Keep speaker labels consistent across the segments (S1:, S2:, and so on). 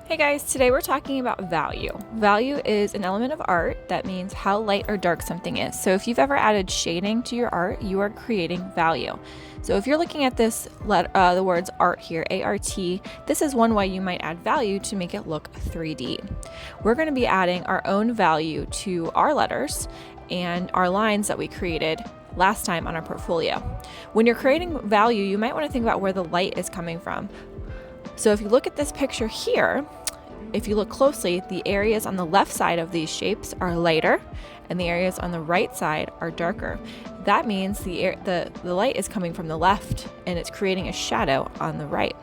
S1: Hey guys, today we're talking about value. Value is an element of art that means how light or dark something is. So if you've ever added shading to your art, you are creating value. So if you're looking at this, the words art here, A-R-T, this is one way you might add value to make it look 3D. We're going to be adding our own value to our letters and our lines that we created last time on our portfolio. When you're creating value, you might want to think about where the light is coming from. So if you look at this picture here, if you look closely, the areas on the left side of these shapes are lighter and the areas on the right side are darker. That means the light is coming from the left and it's creating a shadow on the right.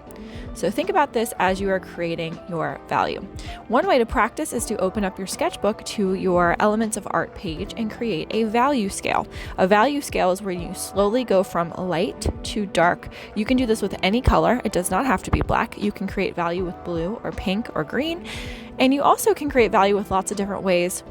S1: So think about this as you are creating your value. One way to practice is to open up your sketchbook to your Elements of Art page and create a value scale. A value scale is where you slowly go from light to dark. You can do this with any color. It does not have to be black. You can create value with blue or pink or green. And you also can create value with lots of different ways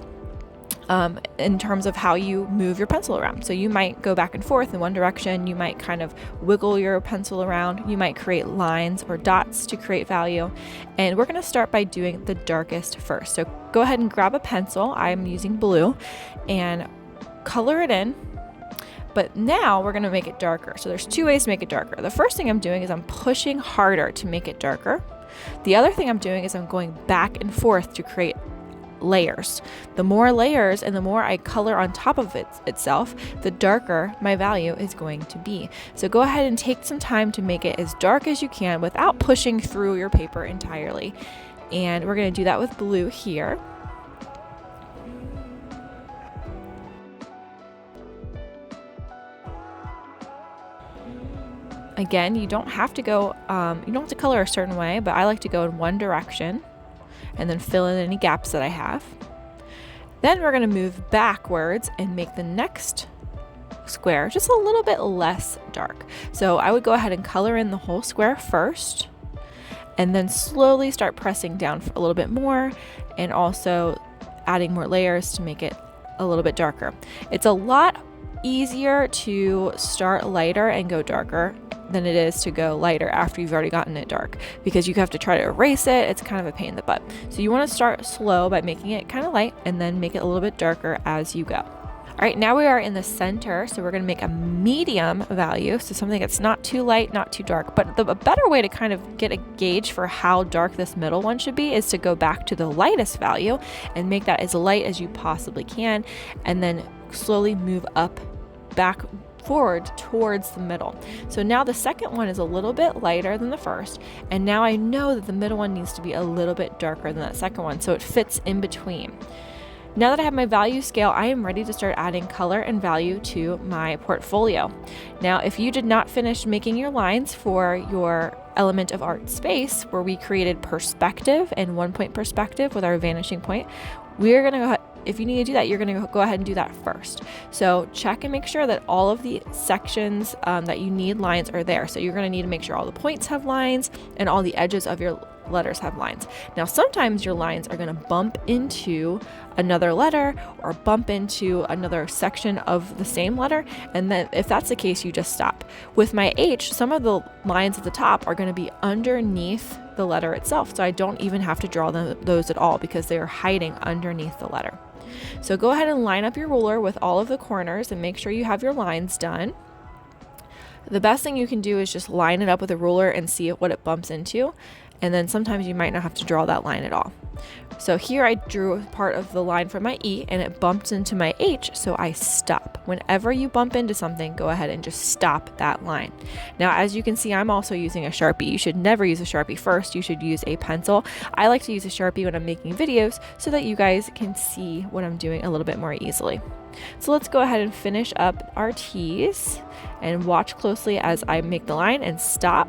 S1: in terms of how you move your pencil around. So you might go back and forth in one direction, you might kind of wiggle your pencil around, you might create lines or dots to create value. And we're going to start by doing the darkest first. So go ahead and grab a pencil, I'm using blue, and color it in. But now we're going to make it darker. So there's two ways to make it darker. The first thing I'm doing is I'm pushing harder to make it darker. The other thing I'm doing is I'm going back and forth to create layers. The more layers and the more I color on top of itself, the darker my value is going to be. So go ahead and take some time to make it as dark as you can without pushing through your paper entirely. And we're going to do that with blue here. Again, you don't have to go, you don't have to color a certain way, but I like to go in one direction and then fill in any gaps that I have. Then we're going to move backwards and make the next square just a little bit less dark. So I would go ahead and color in the whole square first, and then slowly start pressing down for a little bit more, and also adding more layers to make it a little bit darker. It's a lot easier to start lighter and go darker than it is to go lighter after you've already gotten it dark, because you have to try to erase it. It's kind of a pain in the butt. So you want to start slow by making it kind of light and then make it a little bit darker as you go. All right, now we are in the center, so we're going to make a medium value, so something that's not too light, not too dark. But a better way to kind of get a gauge for how dark this middle one should be is to go back to the lightest value and make that as light as you possibly can, and then slowly move up back forward towards the middle. So now the second one is a little bit lighter than the first, and now I know that the middle one needs to be a little bit darker than that second one, so it fits in between. Now that I have my value scale, I am ready to start adding color and value to my portfolio. Now, if you did not finish making your lines for your Element of Art space, where we created perspective and 1 point perspective with our vanishing point, we're going to go ahead. If you need to do that, you're going to go ahead and do that first. So check and make sure that all of the sections that you need lines are there. So you're going to need to make sure all the points have lines and all the edges of your letters have lines. Now, sometimes your lines are going to bump into another letter or bump into another section of the same letter. And then if that's the case, you just stop. With my H, some of the lines at the top are going to be underneath the letter itself. So I don't even have to draw those at all because they are hiding underneath the letter. So go ahead and line up your ruler with all of the corners and make sure you have your lines done. The best thing you can do is just line it up with a ruler and see what it bumps into. And then sometimes you might not have to draw that line at all. So here I drew part of the line from my E and it bumped into my H, so I stop. Whenever you bump into something, go ahead and just stop that line. Now, as you can see, I'm also using a Sharpie. You should never use a Sharpie first. You should use a pencil. I like to use a Sharpie when I'm making videos so that you guys can see what I'm doing a little bit more easily. So let's go ahead and finish up our T's and watch closely as I make the line and stop.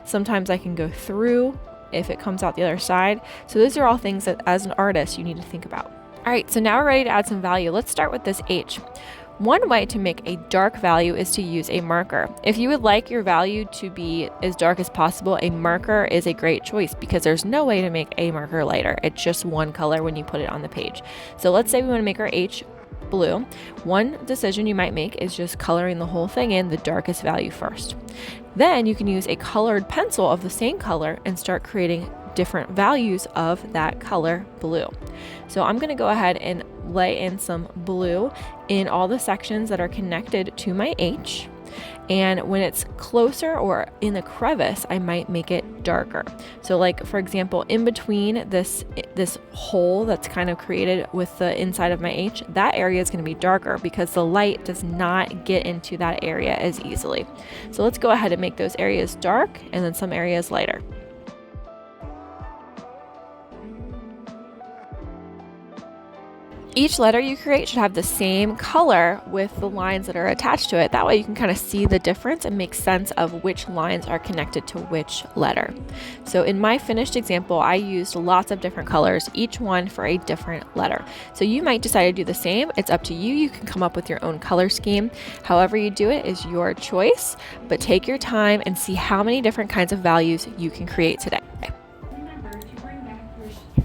S1: Sometimes I can go through if it comes out the other side. So those are all things that as an artist you need to think about. All right, so now we're ready to add some value. Let's start with this H. One way to make a dark value is to use a marker. If you would like your value to be as dark as possible, a marker is a great choice because there's no way to make a marker lighter. It's just one color when you put it on the page. So let's say we want to make our H blue. One decision you might make is just coloring the whole thing in the darkest value first. Then you can use a colored pencil of the same color and start creating different values of that color blue. So I'm going to go ahead and lay in some blue in all the sections that are connected to my H. And when it's closer or in the crevice, I might make it darker. So like, for example, in between this hole that's kind of created with the inside of my H, that area is going to be darker because the light does not get into that area as easily. So let's go ahead and make those areas dark and then some areas lighter. Each letter you create should have the same color with the lines that are attached to it. That way you can kind of see the difference and make sense of which lines are connected to which letter. So in my finished example, I used lots of different colors, each one for a different letter. So you might decide to do the same. It's up to you. You can come up with your own color scheme. However you do it is your choice, but take your time and see how many different kinds of values you can create today.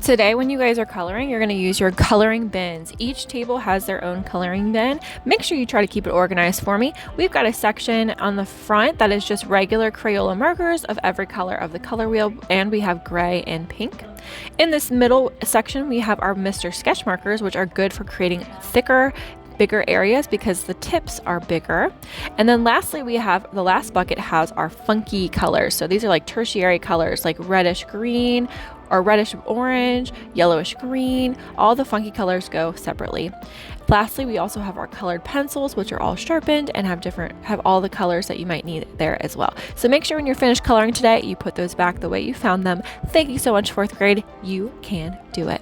S1: Today, when you guys are coloring, you're going to use your coloring bins. Each table has their own coloring bin. Make sure you try to keep it organized for me. We've got a section on the front that is just regular Crayola markers of every color of the color wheel, and we have gray and pink. In this middle section, we have our Mr. Sketch markers, which are good for creating thicker, bigger areas because the tips are bigger. And then lastly, we have the last bucket has our funky colors. So these are like tertiary colors like reddish green or reddish orange, yellowish green. All the funky colors go separately. Lastly, we also have our colored pencils, which are all sharpened and have all the colors that you might need there as well. So make sure when you're finished coloring today, you put those back the way you found them. Thank you so much, 4th grade. You can do it.